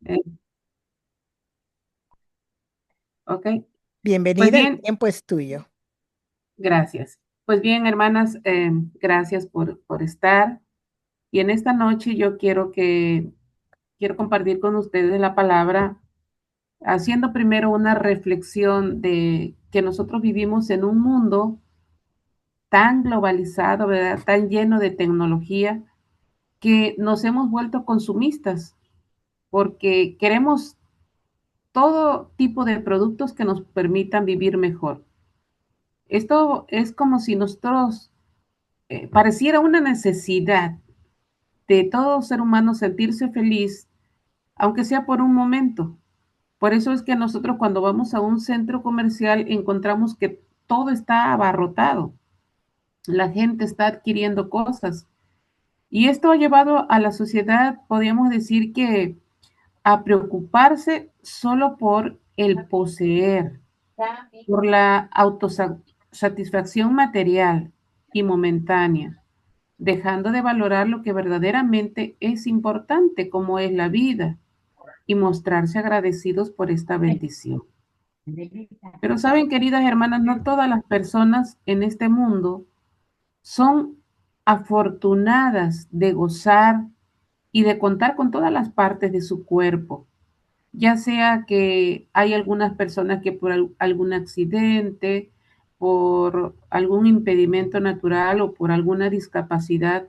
Eh, ok, pues Bienvenida, el bien, tiempo es tuyo. gracias. Pues bien, hermanas, gracias por estar. Y en esta noche yo quiero compartir con ustedes la palabra, haciendo primero una reflexión de que nosotros vivimos en un mundo tan globalizado, ¿verdad? Tan lleno de tecnología, que nos hemos vuelto consumistas, porque queremos todo tipo de productos que nos permitan vivir mejor. Esto es como si nosotros pareciera una necesidad de todo ser humano sentirse feliz, aunque sea por un momento. Por eso es que nosotros cuando vamos a un centro comercial encontramos que todo está abarrotado, la gente está adquiriendo cosas. Y esto ha llevado a la sociedad, podríamos decir que a preocuparse solo por el poseer, por la autosatisfacción material y momentánea, dejando de valorar lo que verdaderamente es importante, como es la vida, y mostrarse agradecidos por esta bendición. Pero saben, queridas hermanas, no todas las personas en este mundo son afortunadas de gozar y de contar con todas las partes de su cuerpo, ya sea que hay algunas personas que por algún accidente, por algún impedimento natural o por alguna discapacidad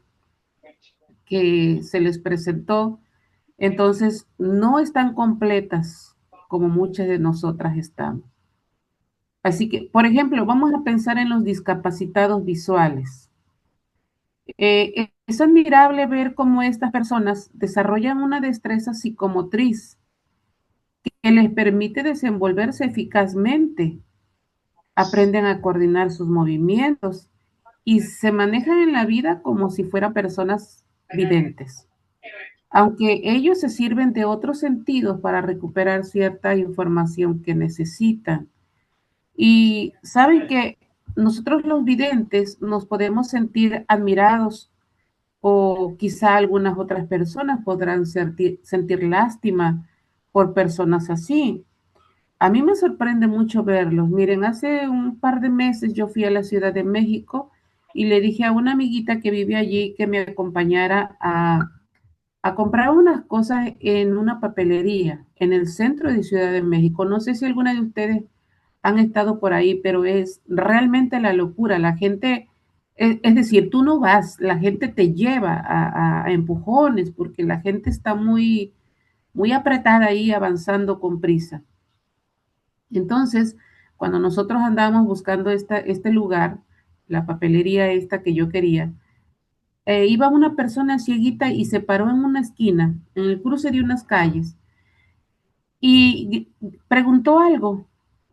que se les presentó, entonces no están completas como muchas de nosotras estamos. Así que, por ejemplo, vamos a pensar en los discapacitados visuales. Es admirable ver cómo estas personas desarrollan una destreza psicomotriz que les permite desenvolverse eficazmente, aprenden a coordinar sus movimientos y se manejan en la vida como si fueran personas videntes, aunque ellos se sirven de otros sentidos para recuperar cierta información que necesitan. Y saben que nosotros los videntes nos podemos sentir admirados o quizá algunas otras personas podrán sentir lástima por personas así. A mí me sorprende mucho verlos. Miren, hace un par de meses yo fui a la Ciudad de México y le dije a una amiguita que vive allí que me acompañara a comprar unas cosas en una papelería en el centro de Ciudad de México. No sé si alguna de ustedes han estado por ahí, pero es realmente la locura. La gente, es decir, tú no vas, la gente te lleva a empujones porque la gente está muy apretada ahí avanzando con prisa. Entonces, cuando nosotros andábamos buscando este lugar, la papelería esta que yo quería, iba una persona cieguita y se paró en una esquina, en el cruce de unas calles, y preguntó algo,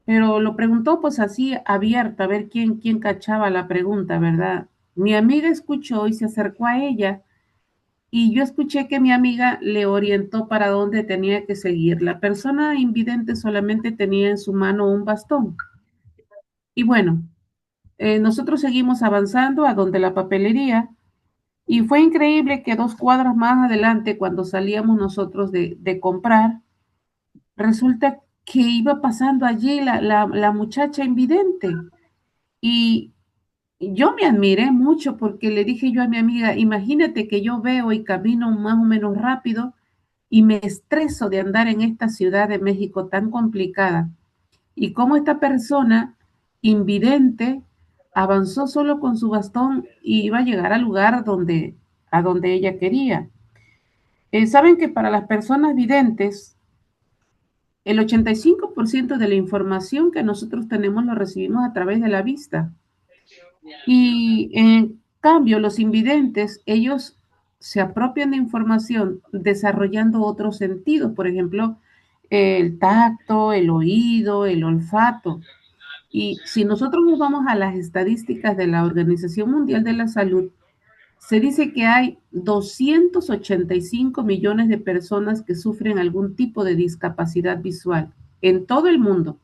pero lo preguntó pues así abierto, a ver quién cachaba la pregunta, ¿verdad? Mi amiga escuchó y se acercó a ella, y yo escuché que mi amiga le orientó para dónde tenía que seguir. La persona invidente solamente tenía en su mano un bastón. Y bueno, nosotros seguimos avanzando a donde la papelería y fue increíble que 2 cuadras más adelante, cuando salíamos nosotros de comprar, resulta que iba pasando allí la muchacha invidente y yo me admiré mucho porque le dije yo a mi amiga, imagínate que yo veo y camino más o menos rápido y me estreso de andar en esta Ciudad de México tan complicada y cómo esta persona invidente avanzó solo con su bastón y iba a llegar al lugar a donde ella quería. Saben que para las personas videntes, el 85% de la información que nosotros tenemos lo recibimos a través de la vista. Y en cambio, los invidentes, ellos se apropian de información desarrollando otros sentidos, por ejemplo, el tacto, el oído, el olfato. Y si nosotros nos vamos a las estadísticas de la Organización Mundial de la Salud, se dice que hay 285 millones de personas que sufren algún tipo de discapacidad visual en todo el mundo.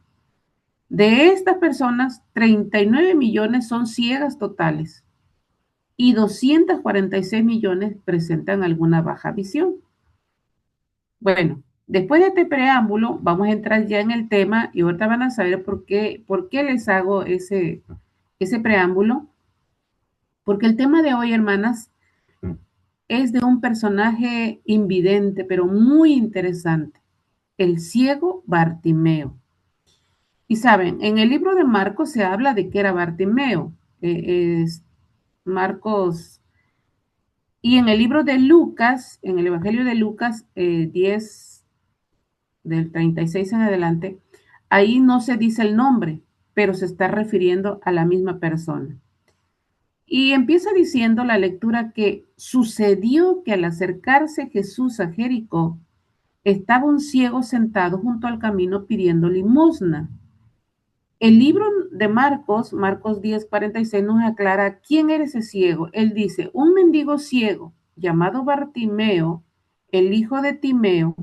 De estas personas, 39 millones son ciegas totales y 246 millones presentan alguna baja visión. Bueno, Después de este preámbulo, vamos a entrar ya en el tema y ahorita van a saber por qué les hago ese preámbulo. Porque el tema de hoy, hermanas, es de un personaje invidente, pero muy interesante, el ciego Bartimeo. Y saben, en el libro de Marcos se habla de que era Bartimeo, es Marcos, y en el libro de Lucas, en el Evangelio de Lucas 10, del 36 en adelante, ahí no se dice el nombre, pero se está refiriendo a la misma persona. Y empieza diciendo la lectura que sucedió que al acercarse Jesús a Jericó, estaba un ciego sentado junto al camino pidiendo limosna. El libro de Marcos, Marcos 10:46, nos aclara quién era ese ciego. Él dice, un mendigo ciego llamado Bartimeo, el hijo de Timeo,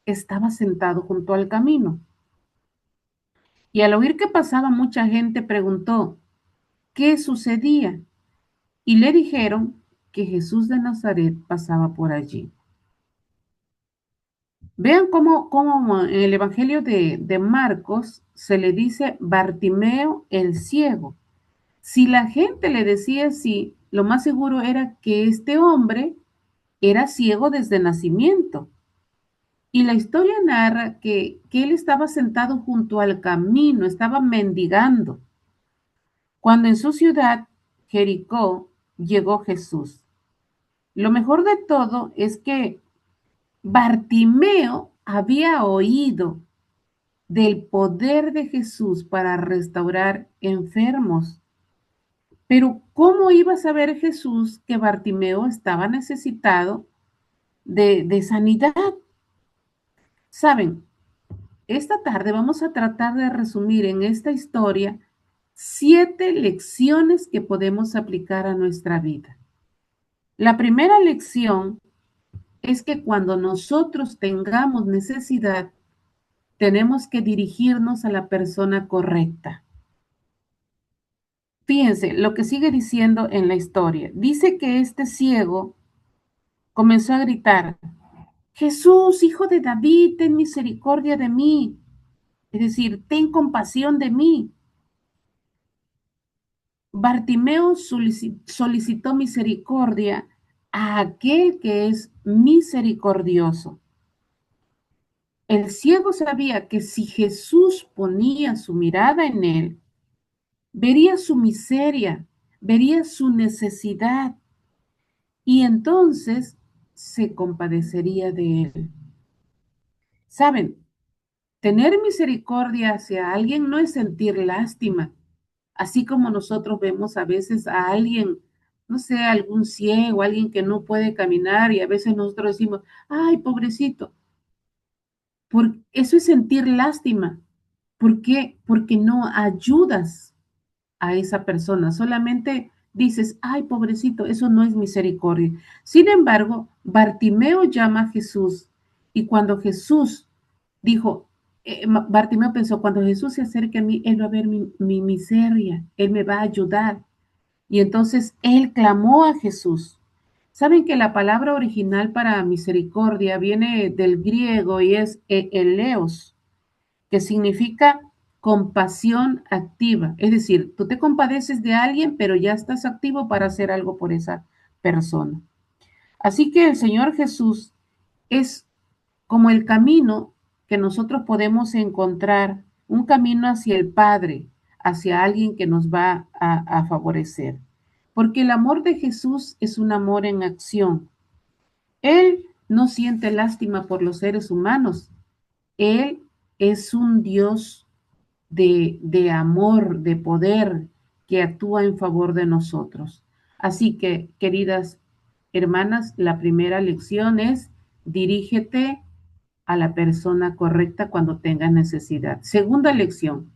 estaba sentado junto al camino. Y al oír que pasaba mucha gente, preguntó, ¿qué sucedía? Y le dijeron que Jesús de Nazaret pasaba por allí. Vean cómo en el Evangelio de Marcos se le dice Bartimeo el ciego. Si la gente le decía así, lo más seguro era que este hombre era ciego desde nacimiento. Y la historia narra que él estaba sentado junto al camino, estaba mendigando, cuando en su ciudad, Jericó, llegó Jesús. Lo mejor de todo es que Bartimeo había oído del poder de Jesús para restaurar enfermos. Pero ¿cómo iba a saber Jesús que Bartimeo estaba necesitado de sanidad? Saben, esta tarde vamos a tratar de resumir en esta historia 7 lecciones que podemos aplicar a nuestra vida. La primera lección es que cuando nosotros tengamos necesidad, tenemos que dirigirnos a la persona correcta. Fíjense lo que sigue diciendo en la historia. Dice que este ciego comenzó a gritar, Jesús, hijo de David, ten misericordia de mí. Es decir, ten compasión de mí. Bartimeo solicitó misericordia a aquel que es misericordioso. El ciego sabía que si Jesús ponía su mirada en él, vería su miseria, vería su necesidad y entonces se compadecería de él. ¿Saben? Tener misericordia hacia alguien no es sentir lástima, así como nosotros vemos a veces a alguien, no sé, algún ciego, alguien que no puede caminar y a veces nosotros decimos, ay, pobrecito. Eso es sentir lástima. ¿Por qué? Porque no ayudas a esa persona, solamente dices, ay, pobrecito, eso no es misericordia. Sin embargo, Bartimeo llama a Jesús y cuando Jesús dijo, Bartimeo pensó, cuando Jesús se acerque a mí, él va a ver mi miseria, él me va a ayudar. Y entonces él clamó a Jesús. Saben que la palabra original para misericordia viene del griego y es eleos, que significa compasión activa. Es decir, tú te compadeces de alguien, pero ya estás activo para hacer algo por esa persona. Así que el Señor Jesús es como el camino que nosotros podemos encontrar, un camino hacia el Padre, hacia alguien que nos va a favorecer. Porque el amor de Jesús es un amor en acción. Él no siente lástima por los seres humanos. Él es un Dios de amor, de poder, que actúa en favor de nosotros. Así que, queridas hermanas, la primera lección es dirígete a la persona correcta cuando tengas necesidad. Segunda lección,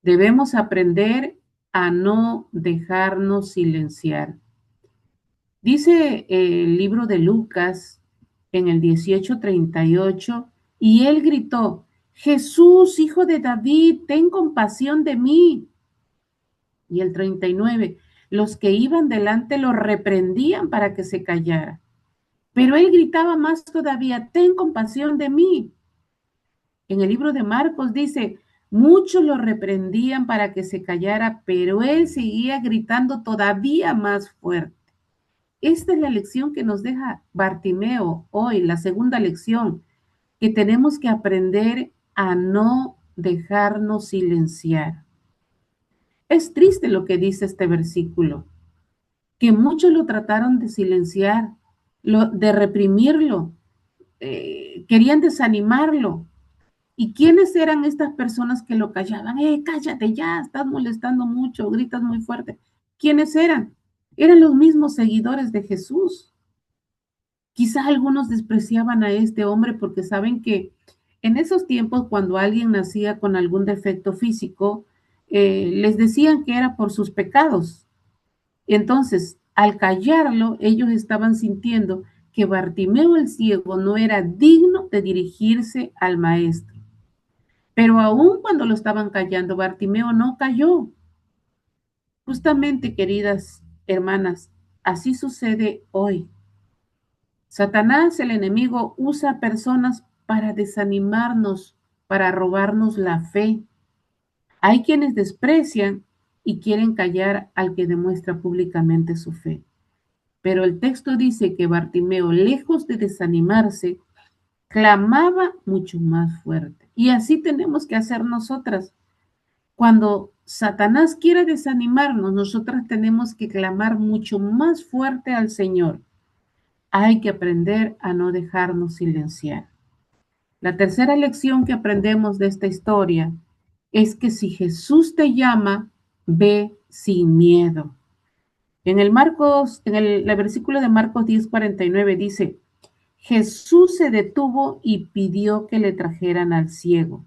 debemos aprender a no dejarnos silenciar. Dice el libro de Lucas en el 18:38, y él gritó, Jesús, hijo de David, ten compasión de mí. Y el 39, los que iban delante lo reprendían para que se callara. Pero él gritaba más todavía, ten compasión de mí. En el libro de Marcos dice, muchos lo reprendían para que se callara, pero él seguía gritando todavía más fuerte. Esta es la lección que nos deja Bartimeo hoy, la segunda lección, que tenemos que aprender a no dejarnos silenciar. Es triste lo que dice este versículo, que muchos lo trataron de silenciar, de reprimirlo, querían desanimarlo. ¿Y quiénes eran estas personas que lo callaban? Cállate ya, estás molestando mucho, gritas muy fuerte. ¿Quiénes eran? Eran los mismos seguidores de Jesús. Quizá algunos despreciaban a este hombre porque saben que en esos tiempos, cuando alguien nacía con algún defecto físico, les decían que era por sus pecados. Entonces, al callarlo, ellos estaban sintiendo que Bartimeo el ciego no era digno de dirigirse al maestro. Pero aún cuando lo estaban callando, Bartimeo no cayó. Justamente, queridas hermanas, así sucede hoy. Satanás, el enemigo, usa personas para desanimarnos, para robarnos la fe. Hay quienes desprecian y quieren callar al que demuestra públicamente su fe. Pero el texto dice que Bartimeo, lejos de desanimarse, clamaba mucho más fuerte. Y así tenemos que hacer nosotras. Cuando Satanás quiere desanimarnos, nosotras tenemos que clamar mucho más fuerte al Señor. Hay que aprender a no dejarnos silenciar. La tercera lección que aprendemos de esta historia es que si Jesús te llama, ve sin miedo. En el versículo de Marcos 10:49 dice, Jesús se detuvo y pidió que le trajeran al ciego.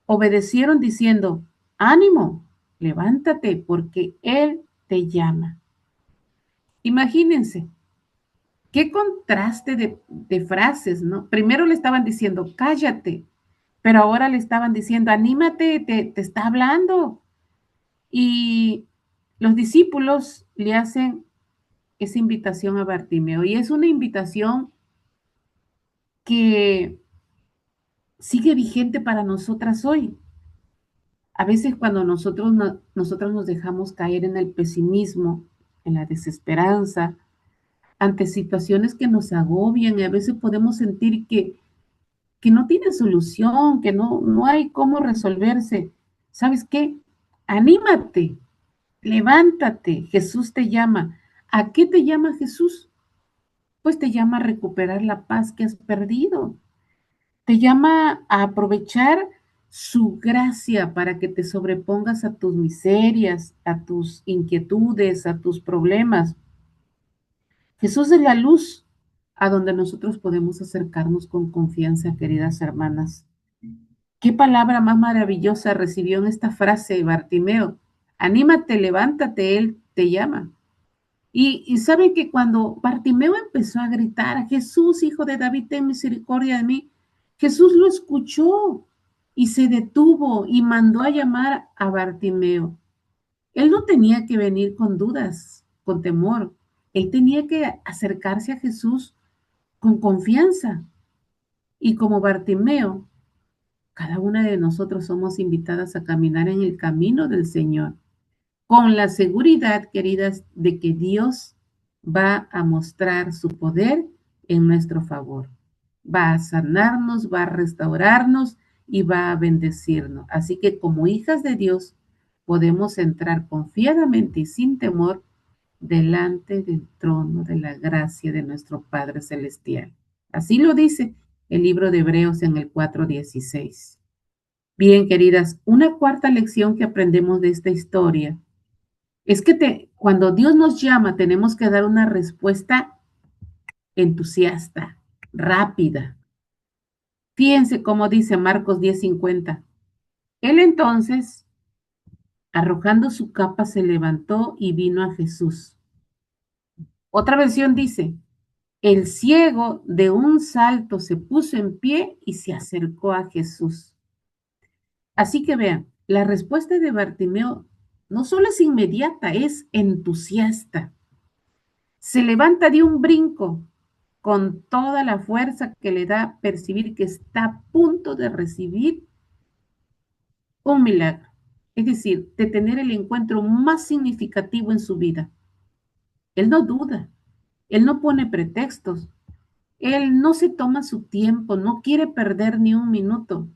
Obedecieron diciendo, ánimo, levántate, porque Él te llama. Imagínense, qué contraste de frases, ¿no? Primero le estaban diciendo, cállate, pero ahora le estaban diciendo, anímate, te está hablando. Y los discípulos le hacen esa invitación a Bartimeo, y es una invitación que sigue vigente para nosotras hoy. A veces cuando nosotros nos dejamos caer en el pesimismo, en la desesperanza, ante situaciones que nos agobian, y a veces podemos sentir que no tiene solución, que no hay cómo resolverse. ¿Sabes qué? Anímate, levántate, Jesús te llama. ¿A qué te llama Jesús? Pues te llama a recuperar la paz que has perdido. Te llama a aprovechar su gracia para que te sobrepongas a tus miserias, a tus inquietudes, a tus problemas. Jesús es la luz a donde nosotros podemos acercarnos con confianza, queridas hermanas. Qué palabra más maravillosa recibió en esta frase Bartimeo. Anímate, levántate, Él te llama. Y saben que cuando Bartimeo empezó a gritar, Jesús, hijo de David, ten misericordia de mí, Jesús lo escuchó y se detuvo y mandó a llamar a Bartimeo. Él no tenía que venir con dudas, con temor. Él tenía que acercarse a Jesús con confianza. Y como Bartimeo, cada una de nosotros somos invitadas a caminar en el camino del Señor, con la seguridad, queridas, de que Dios va a mostrar su poder en nuestro favor. Va a sanarnos, va a restaurarnos y va a bendecirnos. Así que como hijas de Dios podemos entrar confiadamente y sin temor delante del trono de la gracia de nuestro Padre Celestial. Así lo dice el libro de Hebreos en el 4:16. Bien, queridas, una cuarta lección que aprendemos de esta historia es que cuando Dios nos llama tenemos que dar una respuesta entusiasta, rápida. Fíjense cómo dice Marcos 10:50. Él entonces, arrojando su capa, se levantó y vino a Jesús. Otra versión dice, el ciego de un salto se puso en pie y se acercó a Jesús. Así que vean, la respuesta de Bartimeo no solo es inmediata, es entusiasta. Se levanta de un brinco, con toda la fuerza que le da percibir que está a punto de recibir un milagro. Es decir, de tener el encuentro más significativo en su vida. Él no duda, él no pone pretextos, él no se toma su tiempo, no quiere perder ni un minuto.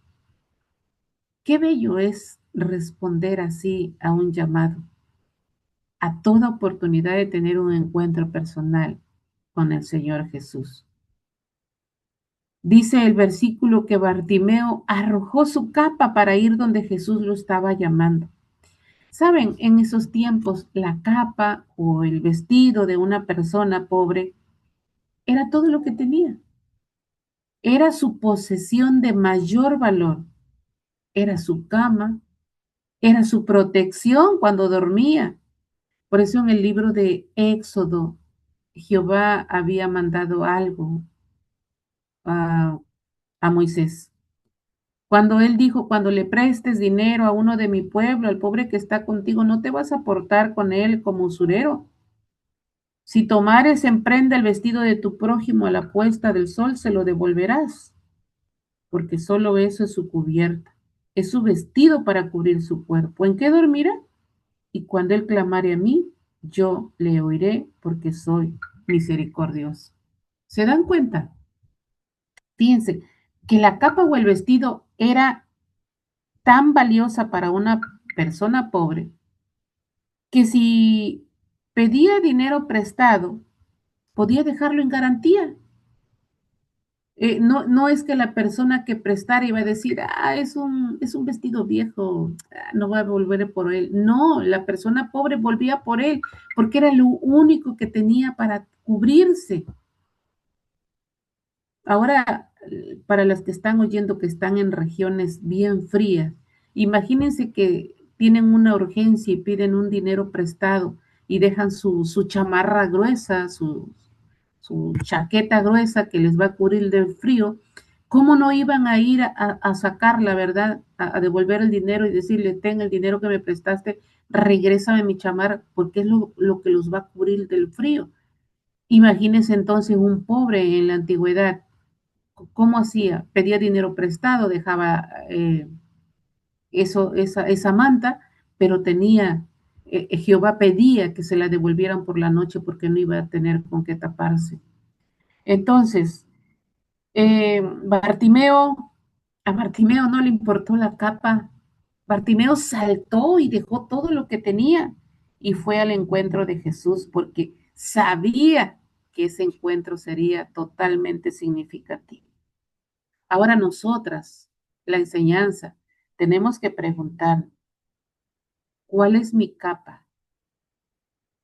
Qué bello es responder así a un llamado, a toda oportunidad de tener un encuentro personal con el Señor Jesús. Dice el versículo que Bartimeo arrojó su capa para ir donde Jesús lo estaba llamando. Saben, en esos tiempos la capa o el vestido de una persona pobre era todo lo que tenía. Era su posesión de mayor valor. Era su cama, era su protección cuando dormía. Por eso en el libro de Éxodo, Jehová había mandado algo a, a Moisés. Cuando él dijo, cuando le prestes dinero a uno de mi pueblo, al pobre que está contigo, no te vas a portar con él como usurero. Si tomares en prenda el vestido de tu prójimo a la puesta del sol, se lo devolverás, porque solo eso es su cubierta, es su vestido para cubrir su cuerpo. ¿En qué dormirá? Y cuando él clamare a mí, yo le oiré, porque soy misericordioso. ¿Se dan cuenta? Fíjense que la capa o el vestido era tan valiosa para una persona pobre que si pedía dinero prestado, podía dejarlo en garantía. No es que la persona que prestara iba a decir, es un vestido viejo, no voy a volver por él. No, la persona pobre volvía por él porque era lo único que tenía para cubrirse. Ahora, para las que están oyendo que están en regiones bien frías, imagínense que tienen una urgencia y piden un dinero prestado y dejan su chamarra gruesa, su chaqueta gruesa que les va a cubrir del frío. ¿Cómo no iban a ir a sacar la verdad, a devolver el dinero y decirle, ten el dinero que me prestaste, regrésame mi chamarra, porque es lo que los va a cubrir del frío? Imagínense entonces un pobre en la antigüedad. ¿Cómo hacía? Pedía dinero prestado, dejaba esa manta, pero Jehová pedía que se la devolvieran por la noche porque no iba a tener con qué taparse. Entonces, Bartimeo, a Bartimeo no le importó la capa. Bartimeo saltó y dejó todo lo que tenía y fue al encuentro de Jesús porque sabía que ese encuentro sería totalmente significativo. Ahora nosotras, la enseñanza, tenemos que preguntar, ¿cuál es mi capa?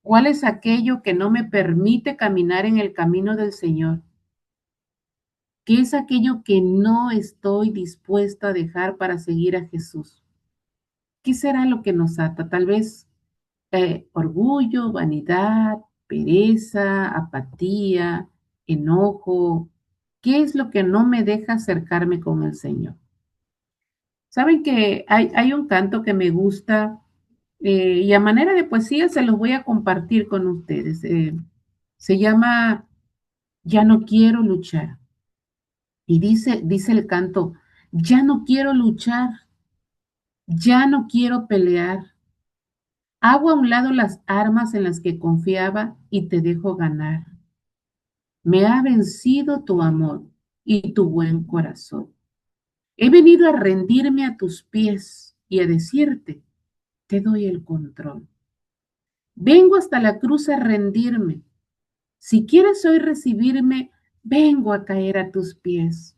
¿Cuál es aquello que no me permite caminar en el camino del Señor? ¿Qué es aquello que no estoy dispuesta a dejar para seguir a Jesús? ¿Qué será lo que nos ata? Tal vez orgullo, vanidad, pereza, apatía, enojo. ¿Qué es lo que no me deja acercarme con el Señor? Saben que hay un canto que me gusta y a manera de poesía se los voy a compartir con ustedes. Se llama Ya no quiero luchar. Y dice el canto, ya no quiero luchar, ya no quiero pelear. Hago a un lado las armas en las que confiaba y te dejo ganar. Me ha vencido tu amor y tu buen corazón. He venido a rendirme a tus pies y a decirte, te doy el control. Vengo hasta la cruz a rendirme. Si quieres hoy recibirme, vengo a caer a tus pies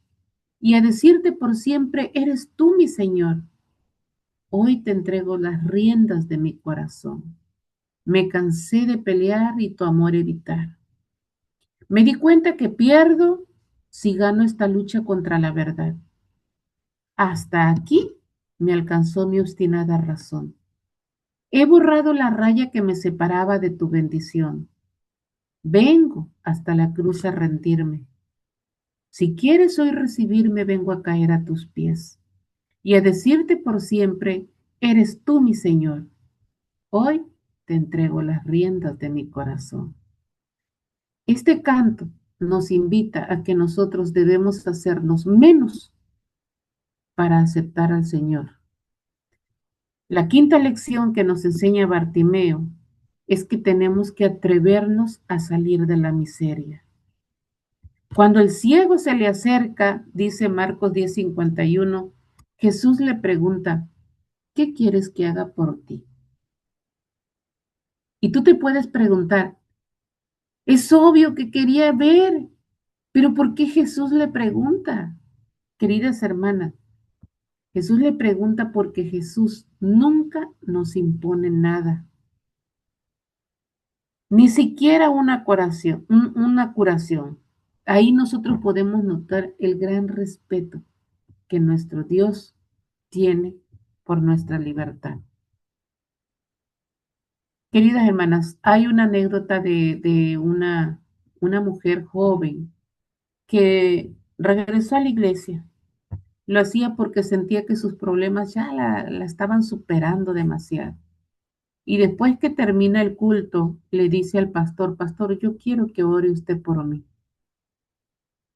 y a decirte por siempre, eres tú mi Señor. Hoy te entrego las riendas de mi corazón. Me cansé de pelear y tu amor evitar. Me di cuenta que pierdo si gano esta lucha contra la verdad. Hasta aquí me alcanzó mi obstinada razón. He borrado la raya que me separaba de tu bendición. Vengo hasta la cruz a rendirme. Si quieres hoy recibirme, vengo a caer a tus pies y a decirte por siempre, eres tú mi Señor. Hoy te entrego las riendas de mi corazón. Este canto nos invita a que nosotros debemos hacernos menos para aceptar al Señor. La quinta lección que nos enseña Bartimeo es que tenemos que atrevernos a salir de la miseria. Cuando el ciego se le acerca, dice Marcos 10:51, Jesús le pregunta, ¿qué quieres que haga por ti? Y tú te puedes preguntar, es obvio que quería ver, pero ¿por qué Jesús le pregunta? Queridas hermanas, Jesús le pregunta porque Jesús nunca nos impone nada, ni siquiera una curación, una curación. Ahí nosotros podemos notar el gran respeto que nuestro Dios tiene por nuestra libertad. Queridas hermanas, hay una anécdota de una mujer joven que regresó a la iglesia. Lo hacía porque sentía que sus problemas ya la estaban superando demasiado. Y después que termina el culto, le dice al pastor, pastor, yo quiero que ore usted por mí.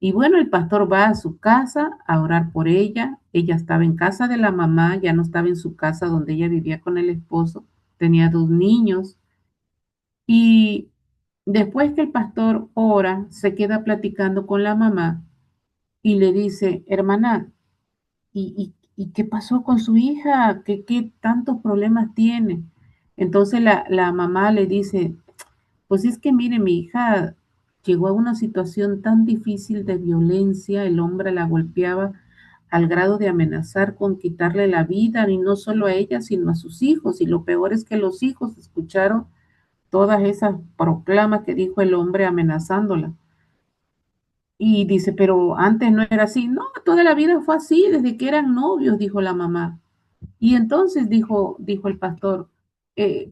Y bueno, el pastor va a su casa a orar por ella. Ella estaba en casa de la mamá, ya no estaba en su casa donde ella vivía con el esposo. Tenía 2 niños. Y después que el pastor ora, se queda platicando con la mamá y le dice, hermana, ¿y qué pasó con su hija? ¿Qué tantos problemas tiene? Entonces la mamá le dice, pues es que mire, mi hija llegó a una situación tan difícil de violencia, el hombre la golpeaba al grado de amenazar con quitarle la vida, y no solo a ella, sino a sus hijos. Y lo peor es que los hijos escucharon todas esas proclamas que dijo el hombre amenazándola. Y dice, pero antes no era así. No, toda la vida fue así, desde que eran novios, dijo la mamá. Y entonces dijo el pastor,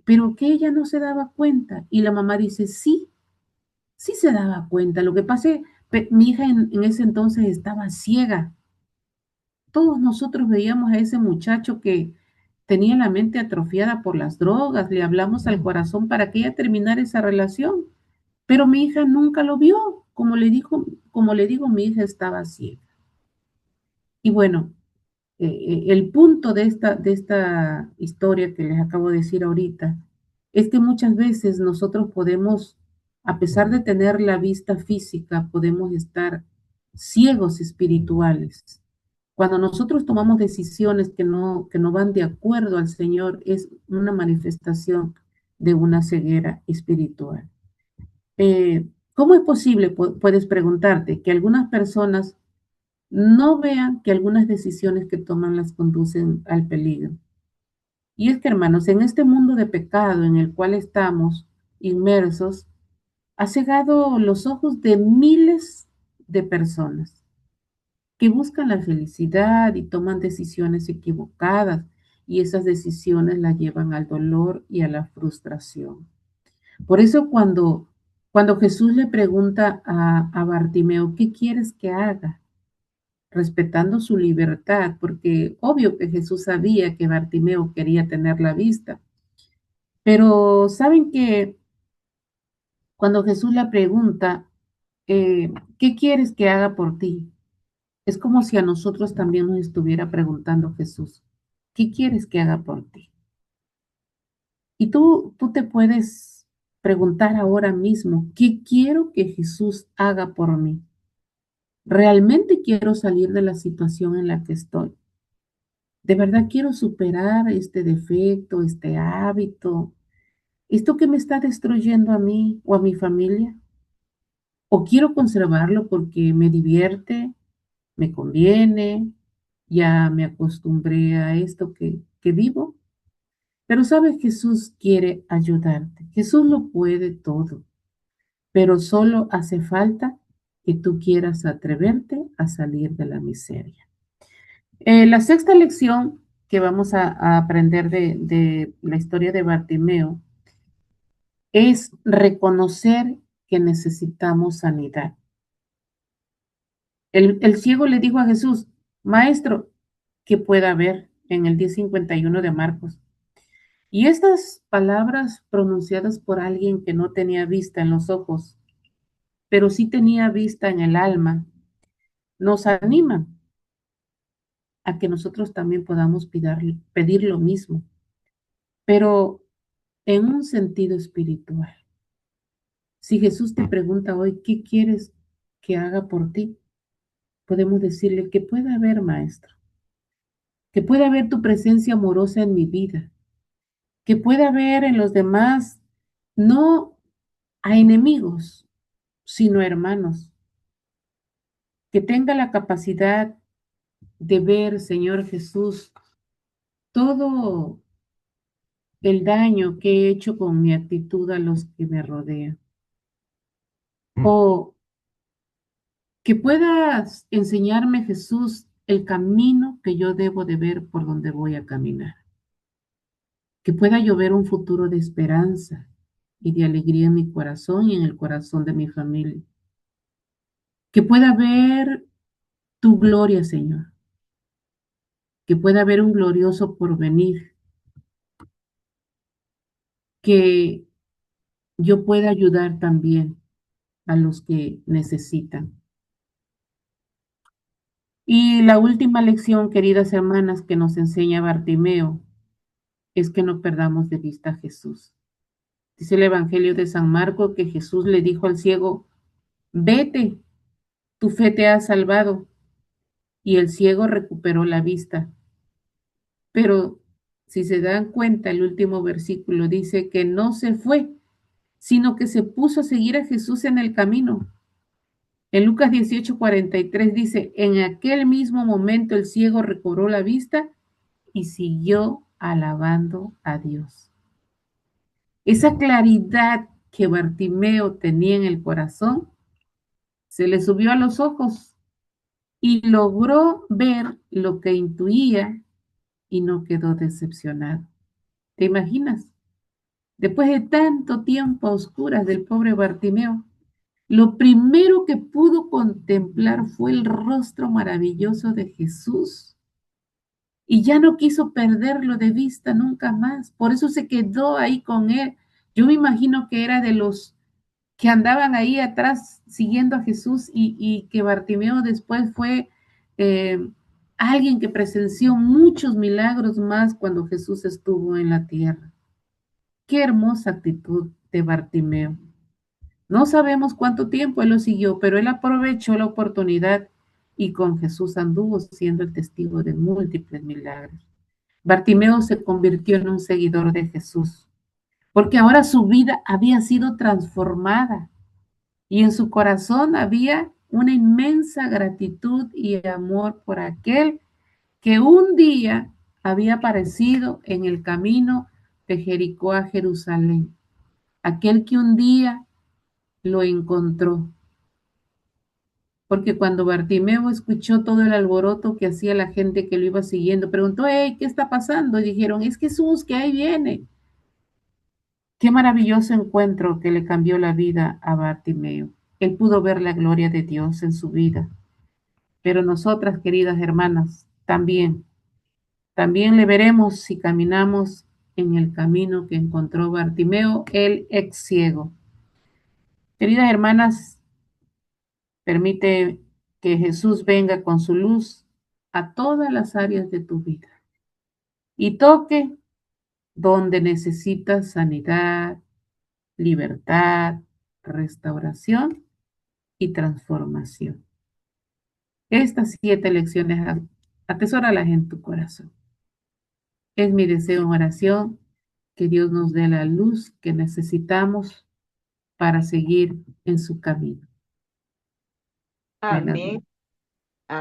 pero que ella no se daba cuenta. Y la mamá dice, sí, sí se daba cuenta. Lo que pasa es que mi hija en ese entonces estaba ciega. Todos nosotros veíamos a ese muchacho que tenía la mente atrofiada por las drogas, le hablamos al corazón para que ella terminara esa relación. Pero mi hija nunca lo vio, como le digo, mi hija estaba ciega. Y bueno, el punto de esta historia que les acabo de decir ahorita es que muchas veces nosotros podemos, a pesar de tener la vista física, podemos estar ciegos espirituales. Cuando nosotros tomamos decisiones que no van de acuerdo al Señor, es una manifestación de una ceguera espiritual. ¿Cómo es posible, puedes preguntarte, que algunas personas no vean que algunas decisiones que toman las conducen al peligro? Y es que, hermanos, en este mundo de pecado en el cual estamos inmersos, ha cegado los ojos de miles de personas que buscan la felicidad y toman decisiones equivocadas, y esas decisiones las llevan al dolor y a la frustración. Por eso cuando Jesús le pregunta a Bartimeo, ¿qué quieres que haga? Respetando su libertad, porque obvio que Jesús sabía que Bartimeo quería tener la vista. Pero saben que cuando Jesús le pregunta, ¿qué quieres que haga por ti? Es como si a nosotros también nos estuviera preguntando Jesús, ¿qué quieres que haga por ti? Y tú te puedes preguntar ahora mismo, ¿qué quiero que Jesús haga por mí? ¿Realmente quiero salir de la situación en la que estoy? ¿De verdad quiero superar este defecto, este hábito, esto que me está destruyendo a mí o a mi familia? ¿O quiero conservarlo porque me divierte, me conviene, ya me acostumbré a esto que vivo? Pero sabes, Jesús quiere ayudarte. Jesús lo puede todo, pero solo hace falta que tú quieras atreverte a salir de la miseria. La sexta lección que vamos a aprender de la historia de Bartimeo es reconocer que necesitamos sanidad. El ciego le dijo a Jesús, Maestro, que pueda ver en el 10:51 de Marcos. Y estas palabras pronunciadas por alguien que no tenía vista en los ojos pero sí tenía vista en el alma, nos animan a que nosotros también podamos pedir lo mismo, pero en un sentido espiritual. Si Jesús te pregunta hoy, ¿qué quieres que haga por ti? Podemos decirle que pueda haber, Maestro, que pueda haber tu presencia amorosa en mi vida, que pueda haber en los demás no a enemigos, sino hermanos, que tenga la capacidad de ver, Señor Jesús, todo el daño que he hecho con mi actitud a los que me rodean. O que puedas enseñarme, Jesús, el camino que yo debo de ver por donde voy a caminar. Que pueda llover un futuro de esperanza y de alegría en mi corazón y en el corazón de mi familia. Que pueda ver tu gloria, Señor. Que pueda haber un glorioso porvenir. Que yo pueda ayudar también a los que necesitan. Y la última lección, queridas hermanas, que nos enseña Bartimeo, es que no perdamos de vista a Jesús. Dice el Evangelio de San Marcos que Jesús le dijo al ciego, vete, tu fe te ha salvado. Y el ciego recuperó la vista. Pero si se dan cuenta, el último versículo dice que no se fue, sino que se puso a seguir a Jesús en el camino. En Lucas 18:43 dice, en aquel mismo momento el ciego recobró la vista y siguió alabando a Dios. Esa claridad que Bartimeo tenía en el corazón se le subió a los ojos y logró ver lo que intuía y no quedó decepcionado. ¿Te imaginas? Después de tanto tiempo a oscuras del pobre Bartimeo, lo primero que pudo contemplar fue el rostro maravilloso de Jesús y ya no quiso perderlo de vista nunca más. Por eso se quedó ahí con él. Yo me imagino que era de los que andaban ahí atrás siguiendo a Jesús y que Bartimeo después fue alguien que presenció muchos milagros más cuando Jesús estuvo en la tierra. Qué hermosa actitud de Bartimeo. No sabemos cuánto tiempo él lo siguió, pero él aprovechó la oportunidad y con Jesús anduvo siendo el testigo de múltiples milagros. Bartimeo se convirtió en un seguidor de Jesús, porque ahora su vida había sido transformada y en su corazón había una inmensa gratitud y amor por aquel que un día había aparecido en el camino de Jericó a Jerusalén, aquel que un día lo encontró. Porque cuando Bartimeo escuchó todo el alboroto que hacía la gente que lo iba siguiendo, preguntó, hey, ¿qué está pasando? Y dijeron, es Jesús que ahí viene. Qué maravilloso encuentro que le cambió la vida a Bartimeo. Él pudo ver la gloria de Dios en su vida. Pero nosotras, queridas hermanas, también le veremos si caminamos en el camino que encontró Bartimeo, el ex ciego. Queridas hermanas, permite que Jesús venga con su luz a todas las áreas de tu vida y toque donde necesitas sanidad, libertad, restauración y transformación. Estas 7 lecciones, atesóralas en tu corazón. Es mi deseo en oración que Dios nos dé la luz que necesitamos para seguir en su camino. Buenas Amén. noches.